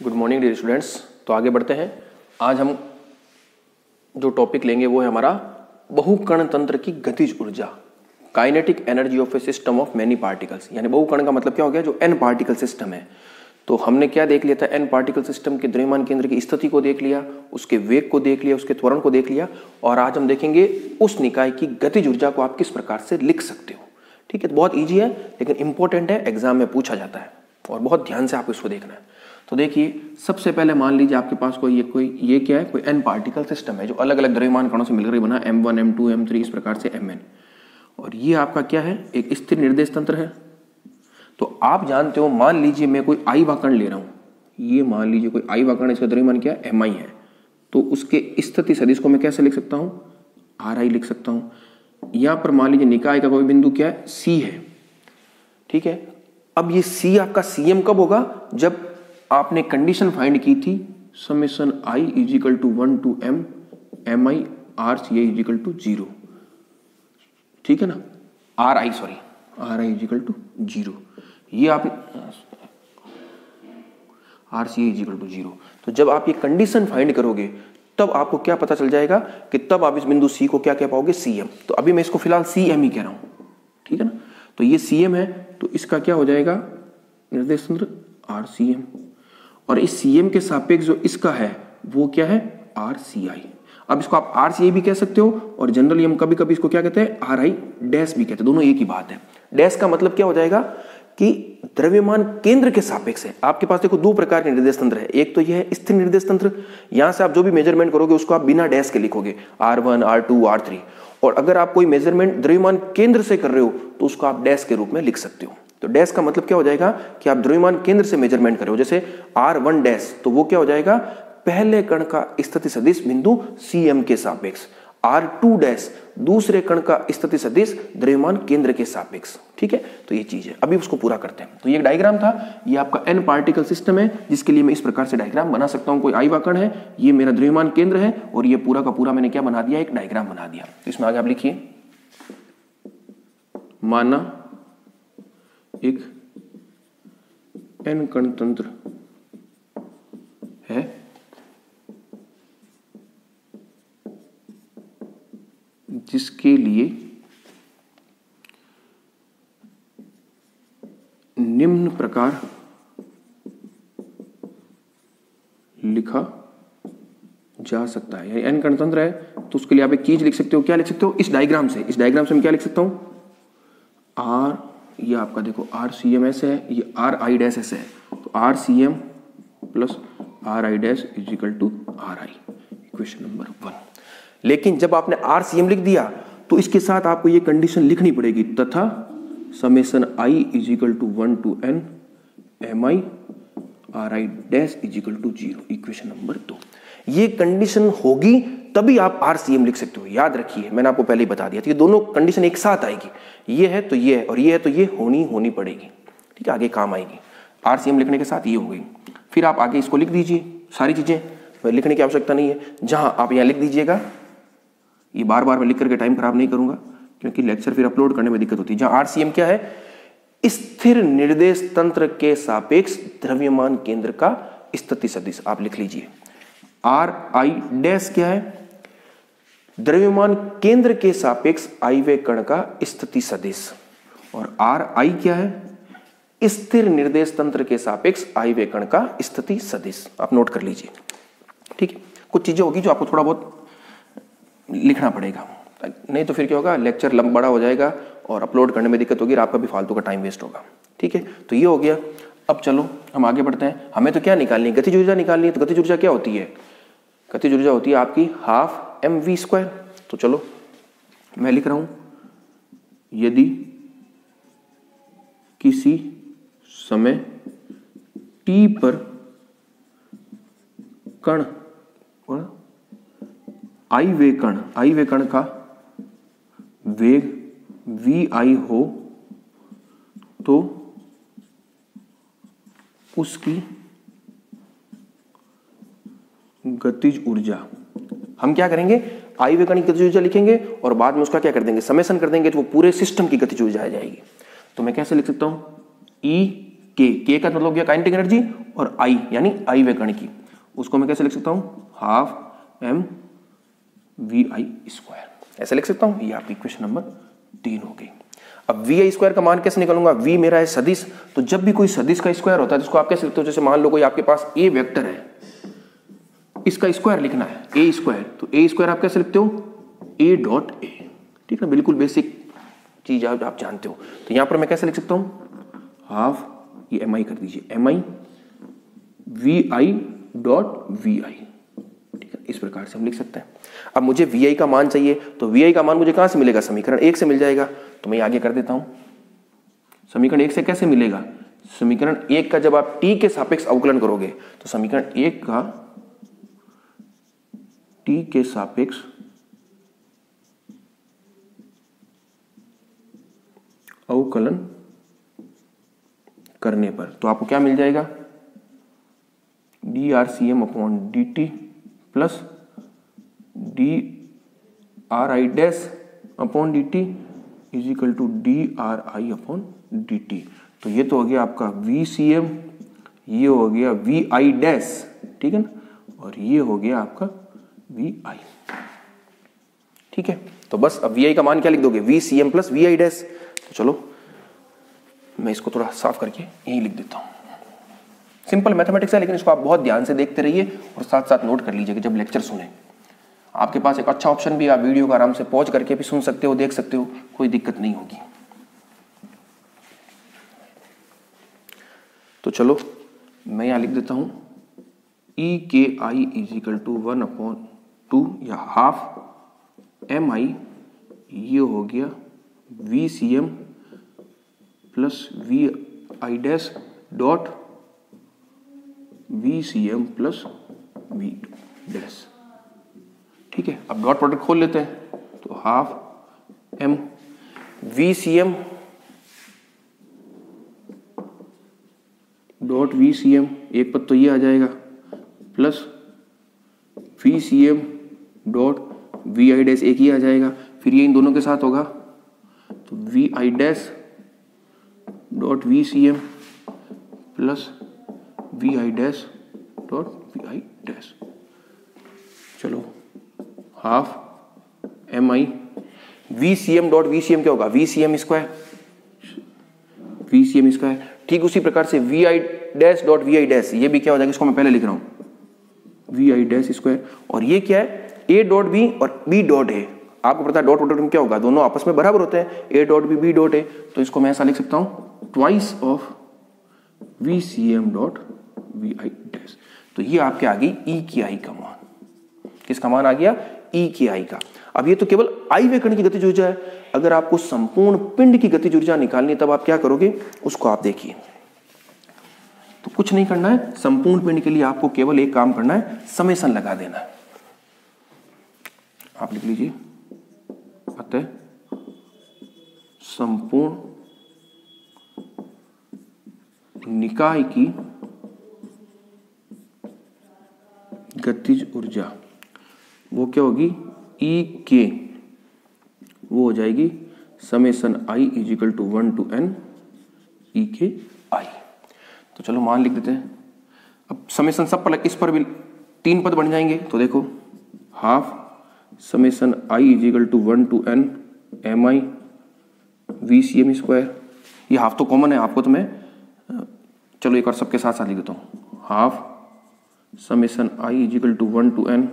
Good morning dear students. तो आगे बढ़ते हैं। आज हम जो टॉपिक लेंगे वो है हमारा बहुकण तंत्र की गतिज ऊर्जा, kinetic energy of A system of many particles. यानी बहुकण का मतलब क्या हो गया, जो एन पार्टिकल सिस्टम है। तो हमने क्या देख लिया था, एन पार्टिकल सिस्टम के द्रव्यमान केंद्र की स्थिति को देख लिया, उसके वेग को देख लिया, उसके त्वरण को देख लिया, और आज हम देखेंगे उस निकाय की गतिज ऊर्जा को आप किस प्रकार से लिख सकते हो। ठीक है, तो बहुत ईजी है लेकिन इंपॉर्टेंट है, एग्जाम में पूछा जाता है और बहुत ध्यान से आपको इसको देखना है। तो देखिए, सबसे पहले मान लीजिए आपके पास कोई क्या है, कोई एन पार्टिकल सिस्टम है जो अलग अलग द्रव्यमान कणों से मिलकर बना, m1 m2 m3 इस प्रकार से mn। और ये आपका क्या है, एक स्थिर निर्देश तंत्र है। तो आप जानते हो, मान लीजिए मैं कोई आई वाकण ले रहा हूं, ये मान लीजिए कोई आई वाकण, इसका द्रव्यमान क्या है, mi है। तो उसके स्थिति सदिश को मैं कैसे लिख सकता हूं, ri लिख सकता हूं। यहां पर मान लीजिए निकाय का कोई बिंदु क्या है, c है। ठीक है, अब ये c आपका cm कब होगा, जब आपने कंडीशन फाइंड की थी summation i is equal to 1 to m mi rca is equal to 0। ठीक है ना, ri इजिकल टू 0, ये आप rca इजिकल टू 0। तो जब आप ये कंडीशन फाइंड करोगे तब आपको क्या पता चल जाएगा कि तब आप इस बिंदु c को क्या कह पाओगे, cm। तो अभी मैं इसको फिलहाल cm ही कह रहा हूं। ठीक है ना, तो ये cm है, तो इसका क्या हो जाएगा, निर्देश तंत्र rcm। और इस cm के सापेक्ष जो इसका है वो क्या है, rci। अब इसको आप rci भी कह सकते हो और जनरली हम कभी कभी इसको क्या कहते हैं, ri डैश भी कहते हैं, दोनों एक ही बात है। डैश का मतलब क्या हो जाएगा कि द्रव्यमान केंद्र के सापेक्ष है। आपके पास देखो दो प्रकार के निर्देश तंत्र है, एक तो यह है स्थिर निर्देश तंत्र, यहां से आप जो भी मेजरमेंट करोगे उसको आप बिना डैश के लिखोगे, r1 r2 r3। और अगर आप कोई मेजरमेंट द्रव्यमान केंद्र से कर रहे हो तो उसको आप डैश के रूप में लिख सकते हो। तो डैश का मतलब क्या हो जाएगा कि आप द्रव्यमान केंद्र से मेजरमेंट कर रहे हो, जैसे r1 डैश, तो वो क्या हो जाएगा, पहले कण का स्थिति सदिश बिंदु cm के सापेक्ष, r2 डैश दूसरे कण का स्थिति सदिश द्रव्यमान केंद्र के सापेक्ष। ठीक है, तो ये चीज है। अभी उसको पूरा करते हैं। तो ये डायग्राम था, ये आपका एन पार्टिकल सिस्टम है जिसके लिए मैं इस प्रकार से डायग्राम बना सकता हूं। कोई आई वाकण है, ये मेरा द्रव्यमान केंद्र है और ये पूरा का पूरा मैंने क्या बना दिया, एक डायग्राम बना दिया। तो इसमें आगे आप लिखिए, माना एक एन कण तंत्र है जिसके लिए निम्न प्रकार लिखा जा सकता है। यानी एन कण तंत्र है तो उसके लिए आप एक चीज लिख सकते हो, क्या लिख सकते हो, इस डायग्राम से मैं क्या लिख सकता हूं, आर, ये आपका देखो RCM ऐसे है, ये RI डैश ऐसे है, तो RCM plus RI dash is equal to RI, equation number 1। लेकिन जब आपने RCM लिख दिया तो इसके साथ आपको ये कंडीशन लिखनी पड़ेगी, तथा summation I is equal to 1 to n mi RI dash is equal to 0, equation number 2। ये कंडीशन होगी तभी आप RCM लिख सकते हो। याद रखिए, मैंने आपको पहले ही बता दिया था, ये दोनों कंडीशन एक साथ आएगी, ये है तो ये है और ये है तो ये होनी पड़ेगी। ठीक है, आगे काम आएगी। RCM लिखने के साथ ये हो गई। फिर आप आगे इसको लिख दीजिए, सारी चीजें लिखने की आवश्यकता नहीं है, जहां आप यहाँ लिख दीजिएगा। ये बार बार मैं लिख करके टाइम खराब नहीं करूंगा क्योंकि लेक्चर फिर अपलोड करने में दिक्कत होती है। जहां RCM क्या है, स्थिर निर्देश तंत्र के सापेक्ष द्रव्यमान केंद्र का स्थिति सदिश, आप लिख लीजिए। RI डैश क्या है, द्रव्यमान केंद्र के सापेक्ष आई वे कण का स्थिति सदिश। और RI क्या है, स्थिर निर्देश तंत्र के सापेक्ष आई वे कण का स्थिति सदिश, आप नोट कर लीजिए। ठीक है, कुछ चीजें होगी जो आपको थोड़ा बहुत लिखना पड़ेगा, नहीं तो फिर क्या होगा, लेक्चर बड़ा हो जाएगा और अपलोड करने में दिक्कत होगी और आपका भी फालतू का टाइम वेस्ट होगा। ठीक है, तो ये हो गया। अब चलो हम आगे बढ़ते हैं। हमें तो क्या निकालनी है, गतिज ऊर्जा निकालनी है। तो गतिज ऊर्जा क्या होती है, गतिज ऊर्जा होती है आपकी ½ mv²। तो चलो मैं लिख रहा हूं, यदि किसी समय t पर कण, आई वे कण का वेग vi हो तो उसकी गतिज ऊर्जा, हम क्या करेंगे, आई वे कण की गतिज ऊर्जा लिखेंगे और बाद में उसका क्या कर देंगे, समेशन कर देंगे, तो वो पूरे सिस्टम की गतिज ऊर्जा आ जाएगी। तो मैं कैसे लिख सकता हूं, ई के का मतलब हो गया काइनेटिक एनर्जी और आई यानी आई वे कण की, उसको मैं कैसे लिख सकता हूँ, half M V I square, ऐसे लिख सकता हूँ। ये आपकी इक्वेशन नंबर 3 हो गई। अब वी आई स्क्वायर का मान कैसे निकालूंगा, वी मेरा है सदिश, तो जब भी कोई सदिश का स्क्वायर होता है जिसको आप कैसे लिखते हो, जैसे मान लो कोई आपके पास ए वेक्टर है, इसका स्क्वायर लिखना है ए स्क्वायर, तो ए स्क्वायर आप कैसे लिखते हो, ए डॉट ए, ठीक है, बिल्कुल बेसिक चीज आप जानते हो। तो यहां पर मैं कैसे लिख सकता हूं, हाफ, ये एम आई कर दीजिए, M I V I dot V I, ठीक है, इस प्रकार से हम लिख सकते हैं। अब मुझे वी आई का मान चाहिए, तो वी आई का मान मुझे कहां से मिलेगा, समीकरण 1 से मिल जाएगा, तो मैं आगे कर देता हूं। समीकरण 1 से कैसे मिलेगा, समीकरण 1 का जब आप टी के सापेक्ष अवकलन करोगे, तो समीकरण 1 का टी के सापेक्ष अवकलन करने पर तो आपको क्या मिल जाएगा, D R C M upon D T plus D R I dash upon D T is equal to D R I upon D T. तो ये तो हो गया आपका वी सी एम, ये हो गया वी आई डैश, ठीक है ना, और ये हो गया आपका वी आई, ठीक है। तो बस अब वी आई का मान क्या लिख दोगे, V C M plus V I dash. तो चलो मैं इसको थोड़ा साफ करके यही लिख देता हूं। सिंपल मैथमेटिक्स है, लेकिन इसको आप बहुत ध्यान से देखते रहिए और साथ साथ नोट कर लीजिए कि जब लेक्चर सुने। आपके पास एक अच्छा ऑप्शन भी, आप वीडियो को आराम से पॉज करके भी सुन सकते हो, देख सकते हो, कोई दिक्कत नहीं होगी। तो चलो मैं यहां लिख देता हूं, ई K I is equal to 1/2 या हाफ एम आई, ये हो गया V C M plus V I dash dot V C M plus V dash, ठीक है। अब डॉट प्रोडक्ट खोल लेते हैं, तो half M V C M dot V C M, एक पद तो ये आ जाएगा, plus V C M dot V I dash, एक ही आ जाएगा, फिर ये इन दोनों के साथ होगा, तो V I dash dot V C M plus V I dash dot V I dash. चलो half M I V C M dot V C M क्या होगा, V C M square, V C M square. ठीक उसी प्रकार से V I dash dot V I dash, ये भी क्या हो जाएगा, इसको मैं पहले लिख रहा हूं वी आई डैश स्क्वायर, और ये क्या है, ए डॉट बी और बी डॉट ए। आपको पता है डॉट प्रोडक्ट में क्या होगा, दोनों आपस में बराबर होते हैं, A dot B B dot A, तो इसको मैं ऐसा लिख सकता हूं twice of V C M dot V I dash. तो ये आपके आ गई ई की आई का मान, किसका मान आ गया, ई की आई का। अब ये तो केवल आई वे कण की गतिज ऊर्जा है, अगर आपको संपूर्ण पिंड की गतिज ऊर्जा निकालनी है तब आप क्या करोगे, उसको आप देखिए। तो कुछ नहीं करना है, संपूर्ण पिंड के लिए आपको केवल एक काम करना है, समेशन लगा देना है। आप लिख लीजिए, अतः संपूर्ण निकाय की गतिज ऊर्जा वो क्या होगी, ई के, वो हो जाएगी summation I is equal to 1 to n E K I. तो चलो मान लिख देते हैं। अब समेशन सब पर, इस पर भी 3 पद बन जाएंगे, तो देखो half summation I is equal to 1 to n M I V C M square, ये हाफ तो कॉमन है आपको, तो मैं चलो एक और सबके साथ साथ लिख देता हूँ, half summation I is equal to 1 to n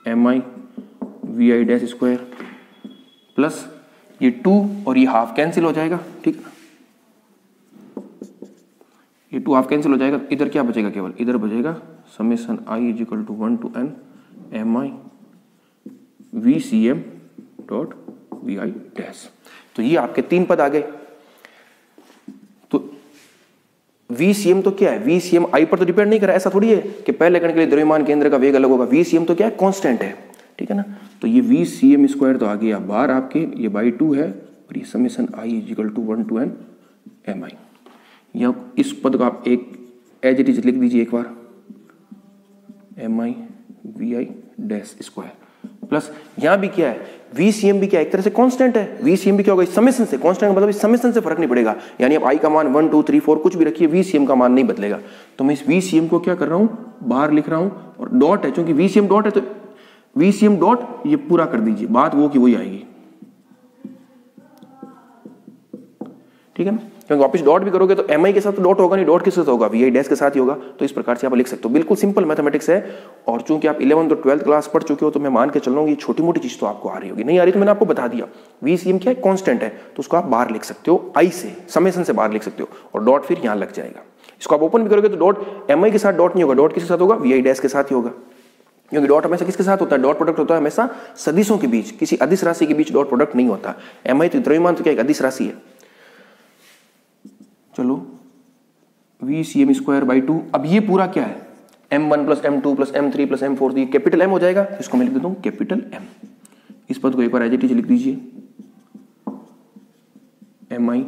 M I V I dash square plus ये 2 और ये हाफ कैंसिल हो जाएगा, ठीक है, ये 2 हाफ कैंसिल हो जाएगा, इधर क्या बचेगा, केवल इधर बचेगा summation I is equal to 1 to n M I V C M dot V I dash. तो ये आपके 3 पद आ गए। तो वी सी एम तो क्या है, वी सी एम आई पर तो डिपेंड नहीं कर रहा, ऐसा थोड़ी है कि पहले कण के लिए द्रव्यमान केंद्र का वेग अलग होगा, वी सी एम तो क्या है, कांस्टेंट है, ठीक है ना। तो ये वी सी एम स्क्वायर तो आ गया बार आपके, ये बाई 2 है, और ये summation I is equal to 1 to n M I. या इस पद को आप एक एज इट इज लिख दीजिए एक बार, M I V I dash square, plus यहाँ भी क्या है, VCM भी क्या एक तरह से कांस्टेंट है, VCM भी क्या होगा, इस समेशन से, कांस्टेंट मतलब इस समेशन से फर्क नहीं पड़ेगा, यानी आप I का मान 1 2 3 4 कुछ भी रखिए, VCM का मान नहीं बदलेगा। तो मैं इस VCM को क्या कर रहा हूँ, बाहर लिख रहा हूँ, और डॉट है, क्योंकि VCM डॉट है तो VCM डॉट ये पूरा कर दीजिए, बात वो की वही आएगी, ठीक है ना, क्योंकि वापस डॉट भी करोगे तो MI के साथ तो डॉट होगा नहीं, डॉट किसके साथ होगा, VI डैश के साथ ही होगा। तो इस प्रकार से आप लिख सकते हो, बिल्कुल सिंपल मैथमेटिक्स है। और चूंकि आप 11th और 12th क्लास पढ़ चुके हो तो मैं मान के चल रहा हूँ ये छोटी मोटी चीज तो आपको आ रही होगी, नहीं आ रही तो मैंने आपको बता दिया। VCM क्या है, कांस्टेंट है, तो उसको आप बाहर लिख सकते हो, I से समेशन से बाहर लिख सकते हो, और डॉट फिर यहाँ लग जाएगा। इसको आप ओपन भी करोगे तो डॉट MI के साथ डॉट नहीं होगा, डॉट किसके साथ होगा, VI डैश के साथ ही होगा, क्योंकि डॉट हमेशा किसके साथ होता है, डॉट प्रोडक्ट होता है हमेशा सदिशों के बीच, किसी अदिश राशि के बीच डॉट प्रोडक्ट नहीं होता। MI तो द्रव्यमान तो क्या एक अदिश राशि है। चलो VCM स्क्वायर बाई 2, अब ये पूरा क्या है, M1 plus M2 plus M3 plus M4, ये कैपिटल M हो जाएगा, इसको मैं लिख देता हूँ कैपिटल M। इस पद को एक बार एज इट इज लिख दीजिए, MI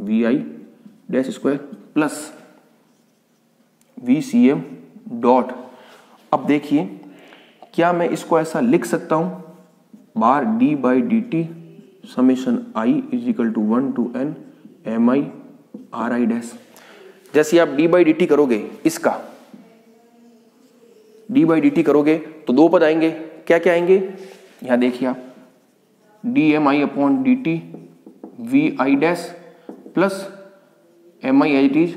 VI dash square plus VCM dot. अब देखिए क्या मैं इसको ऐसा लिख सकता हूं, बार d by D T summation I is equal to 1 to n MI RI dash. जैसे आप d बाई डी टी करोगे, इसका d बाई डी टी करोगे तो दो पद आएंगे, क्या क्या आएंगे, यहां देखिए आप DMI upon D T VI dash plus MI as it is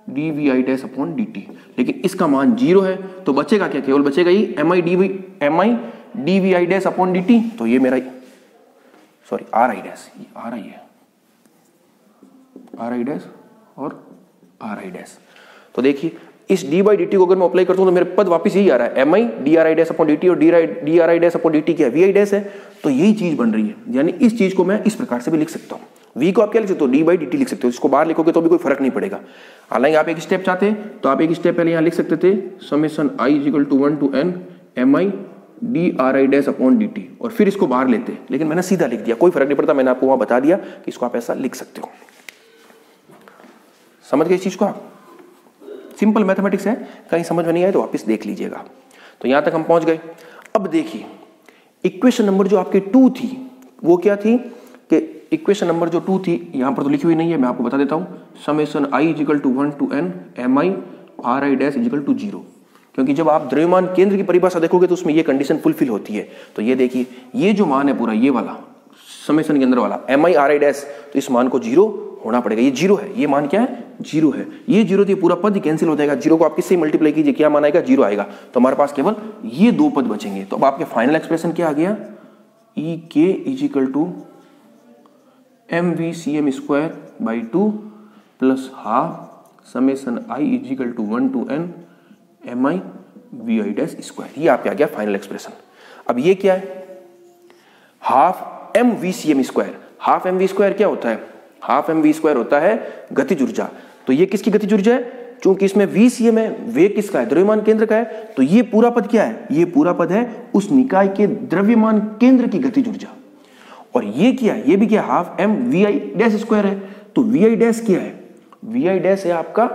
DVI dash upon D T. लेकिन इसका मान 0 है तो बचेगा क्या, केवल बचेगा ही MI DVI dash upon D T. तो ये मेरा सॉरी RI डैश, RI है, RI डैश और RI डैश। तो देखिए इस d बाई डी टी को अगर मैं अप्लाई करता हूं तो मेरे पद वापस यही आ रहा है, MI DRI dash upon D T और DRI dash upon D T क्या है, VI डैश है। तो यही चीज बन रही है, यानी इस चीज को मैं इस प्रकार से भी लिख सकता हूं। V को आप क्या लिख सकते हो, d बाई डी टी लिख सकते हो, इसको बाहर लिखोगे तो भी कोई फर्क नहीं पड़ेगा। हालांकि आप एक स्टेप चाहते हैं तो आप एक स्टेप पहले यहाँ लिख सकते थे, summation I is equal to 1 to n MI DRI dash upon D T, और फिर इसको बाहर लेते, लेकिन मैंने सीधा लिख दिया, कोई फर्क नहीं पड़ता, मैंने आपको वहां बता दिया कि इसको आप ऐसा लिख सकते हो। समझ गए इस चीज को आप, सिंपल मैथमेटिक्स है, कहीं समझ में नहीं आए तो वापस देख लीजिएगा। तो यहां तक हम पहुंच गए। अब देखिए इक्वेशन नंबर जो आपके 2 थी वो क्या थी, कि इक्वेशन नंबर जो 2 थी यहां पर तो लिखी हुई नहीं है, मैं आपको बता देता हूं, summation I is equal to 1 to n MI RI dash is equal to 0। क्योंकि जब आप द्रव्यमान केंद्र की परिभाषा देखोगे तो उसमें ये कंडीशन फुलफिल होती है। तो ये देखिए ये जो मान है पूरा ये वाला समेशन के अंदर वाला MI RI डैश, तो इस मान को 0 होना पड़ेगा, ये 0 है, ये मान क्या है 0 है, ये 0 तो पूरा पद कैंसिल हो जाएगा, 0 को आप किससे मल्टीप्लाई कीजिए, क्या मान आएगा 0 आएगा, तो हमारे पास केवल ये दो पद बचेंगे। तो अब आपके फाइनल एक्सप्रेशन क्या आ गया, EK is equal to MVCM square by 2 plus half summation I is equal to 1 to n MI VI dash square. ये आपके आ गया फाइनल एक्सप्रेशन। अब ये क्या है, half MVCM square. Half MV square क्या होता है, हाफ MV स्क्वायर होता है गतिज ऊर्जा। तो ये किसकी गतिज ऊर्जा है, चूंकि इसमें VCM है, वेग किसका है, द्रव्यमान केंद्र का है, तो ये पूरा पद क्या है, ये पूरा पद है उस निकाय के द्रव्यमान केंद्र की गतिज ऊर्जा। और ये क्या है, ये भी क्या, हाफ MVI डैश स्क्वायर है। तो VI डैश क्या है, VI डैश है आपका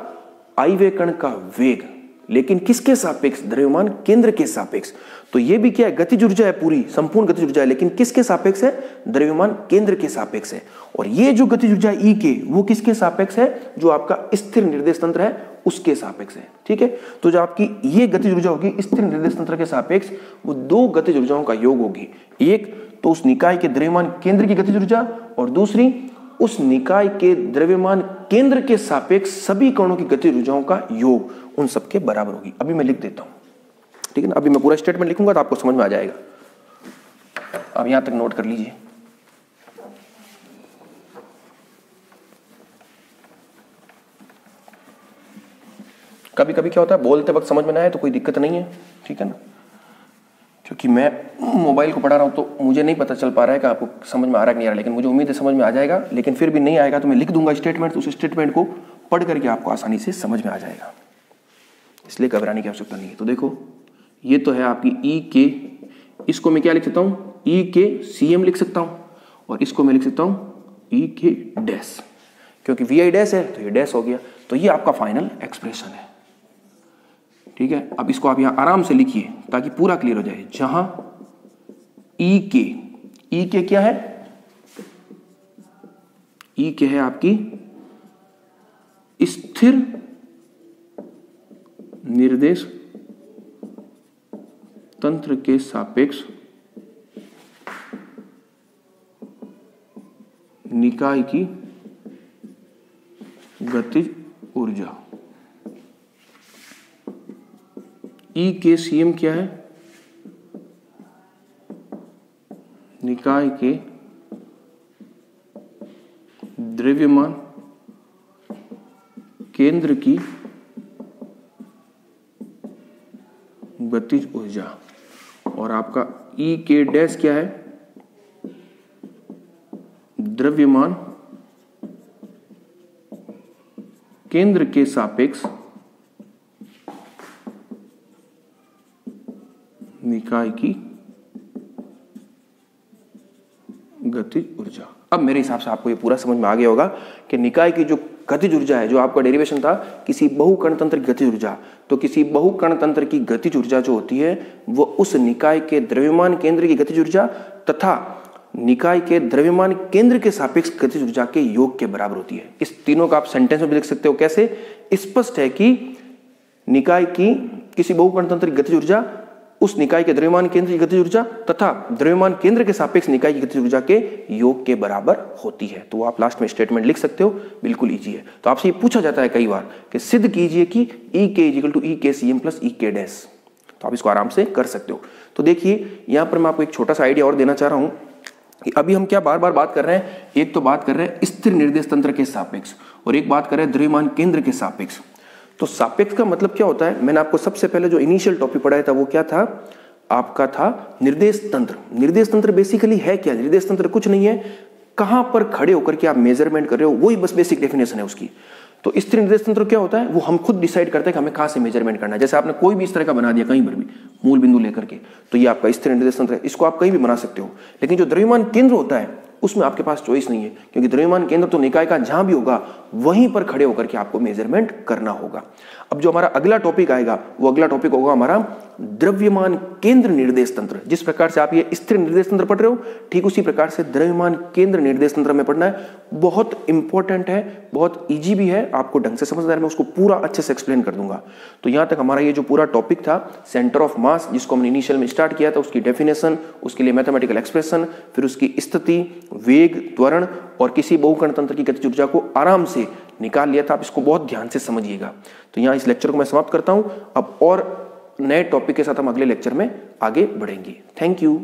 आयव्य कण का वेग, लेकिन किसके सापेक्ष, द्रव्यमान केंद्र के सापेक्ष। तो ये भी क्या है, गतिज ऊर्जा है, पूरी संपूर्ण गतिज ऊर्जा है, लेकिन किसके सापेक्ष है, द्रव्यमान केंद्र के सापेक्ष है। और ये जो गतिज ऊर्जा E के वो किसके सापेक्ष है, जो आपका स्थिर निर्देश तंत्र है उसके सापेक्ष है। ठीक है, तो जो आपकी ये गतिज ऊर्जा होगी स्थिर निर्देश तंत्र के सापेक्ष, वो दो गतिज ऊर्जाओं का योग होगी, एक तो उस निकाय के द्रव्यमान केंद्र की गतिज ऊर्जा, और दूसरी उस निकाय के द्रव्यमान केंद्र के सापेक्ष सभी कणों की गतिज ऊर्जाओं का योग उन सबके बराबर होगी। अभी मैं लिख देता हूं, ठीक है ना, अभी मैं पूरा स्टेटमेंट लिखूंगा तो आपको समझ में आ जाएगा। अब यहां तक नोट कर लीजिए। कभी कभी क्या होता है, बोलते वक्त समझ में ना आए तो कोई दिक्कत नहीं है, ठीक है ना, क्योंकि मैं मोबाइल को पढ़ा रहा हूं तो मुझे नहीं पता चल पा रहा है कि आपको समझ में आ रहा है कि नहीं आ रहा, लेकिन मुझे उम्मीद है समझ में आ जाएगा। लेकिन फिर भी नहीं आएगा तो मैं लिख दूंगा स्टेटमेंट, उस स्टेटमेंट को पढ़ करके आपको आसानी से समझ में आ जाएगा, इसलिए घबराने की आवश्यकता नहीं है। तो देखो ये तो है आपकी ई के, इसको मैं क्या लिख सकता हूँ, ई के CM लिख सकता हूँ, और इसको मैं लिख सकता हूँ ई के डैश, क्योंकि VI डैश है तो ये डैश हो गया। तो ये आपका फाइनल एक्सप्रेशन है, ठीक है। अब इसको आप यहाँ आराम से लिखिए ताकि पूरा क्लियर हो जाए। जहां ई के क्या है? ई के है आपकी स्थिर निर्देश तंत्र के सापेक्ष निकाय की गतिज ऊर्जा। ई के सीएम क्या है? निकाय के द्रव्यमान केंद्र की गतिज ऊर्जा। और आपका ई के डैश क्या है? द्रव्यमान केंद्र के सापेक्ष निकाय की गतिज ऊर्जा। अब मेरे हिसाब से आपको ये पूरा समझ में आ गया होगा कि निकाय की जो गतिज ऊर्जा है, जो आपका डेरिवेशन था किसी बहुकण तंत्र की गतिज ऊर्जा, तो किसी बहुकण तंत्र की गतिज ऊर्जा जो होती है वो उस निकाय के द्रव्यमान केंद्र की गतिज ऊर्जा तथा निकाय के द्रव्यमान केंद्र के सापेक्ष गतिज ऊर्जा के योग के बराबर होती है। इस तीनों का आप सेंटेंस में भी लिख सकते हो। कैसे? स्पष्ट है कि निकाय की किसी बहुकण तंत्र की गतिज ऊर्जा उस निकाय के द्रव्यमान केंद्र की गतिज ऊर्जा तथा द्रव्यमान केंद्र के सापेक्ष निकाय की गतिज ऊर्जा के योग के बराबर होती है। तो आप लास्ट में स्टेटमेंट लिख सकते हो, बिल्कुल इजी है। तो आपसे ये पूछा जाता है कई बार कि सिद्ध कीजिए कि ई के इक्वल टू ई के सीएम प्लस ई के डैश। तो आप इसको आराम से कर सकते हो। तो देखिए यहां पर मैं आपको एक छोटा सा आइडिया और देना चाह रहा हूं कि अभी हम क्या बार बार बात कर रहे हैं, एक तो बात कर रहे हैं स्थिर निर्देश तंत्र के सापेक्ष और एक बात कर रहे हैं द्रव्यमान केंद्र के सापेक्ष। तो सापेक्ष का मतलब क्या होता है? मैंने आपको सबसे पहले जो इनिशियल टॉपिक पढ़ाया था वो क्या था? आपका था निर्देश तंत्र। निर्देश तंत्र बेसिकली है क्या? निर्देश तंत्र कुछ नहीं है, कहां पर खड़े होकर के आप मेजरमेंट कर रहे हो, वही बस बेसिक डेफिनेशन है उसकी। तो स्थिर निर्देश तंत्र क्या होता है? वो हम खुद डिसाइड करते हैं कि हमें कहां से मेजरमेंट करना है। जैसे आपने कोई भी इस तरह का बना दिया कहीं पर भी मूल बिंदु लेकर के, तो ये आपका स्थिर निर्देश तंत्र है, इसको आप कहीं भी बना सकते हो। लेकिन जो द्रव्यमान केंद्र होता है उसमें आपके पास चॉइस नहीं है, क्योंकि द्रव्यमान केंद्र तो निकाय का जहां भी होगा वहीं पर खड़े होकर के आपको मेजरमेंट करना होगा। अब जो हमारा अगला टॉपिक आएगा वो अगला टॉपिक होगा हमारा द्रव्यमान केंद्र निर्देश तंत्र। जिस प्रकार से आप ये स्थिर निर्देश तंत्र पढ़ रहे हो, ठीक उसी प्रकार से द्रव्यमान केंद्र निर्देश तंत्र में पढ़ना है। बहुत इंपॉर्टेंट है, बहुत इजी भी है, आपको ढंग से समझना है, मैं उसको पूरा अच्छे से एक्सप्लेन कर दूंगा। तो यहां तक हमारा ये जो पूरा टॉपिक था सेंटर ऑफ मास, जिसको हमने इनिशियल में स्टार्ट किया था, उसकी डेफिनेशन, उसके लिए मैथमेटिकल एक्सप्रेशन, फिर उसकी स्थिति, वेग, त्वरण और किसी बहुकण तंत्र की गतिज ऊर्जा को आराम से निकाल लिया था। आप इसको बहुत ध्यान से समझिएगा। तो यहाँ इस लेक्चर को मैं समाप्त करता हूं। अब और नए टॉपिक के साथ हम अगले लेक्चर में आगे बढ़ेंगे। Thank you.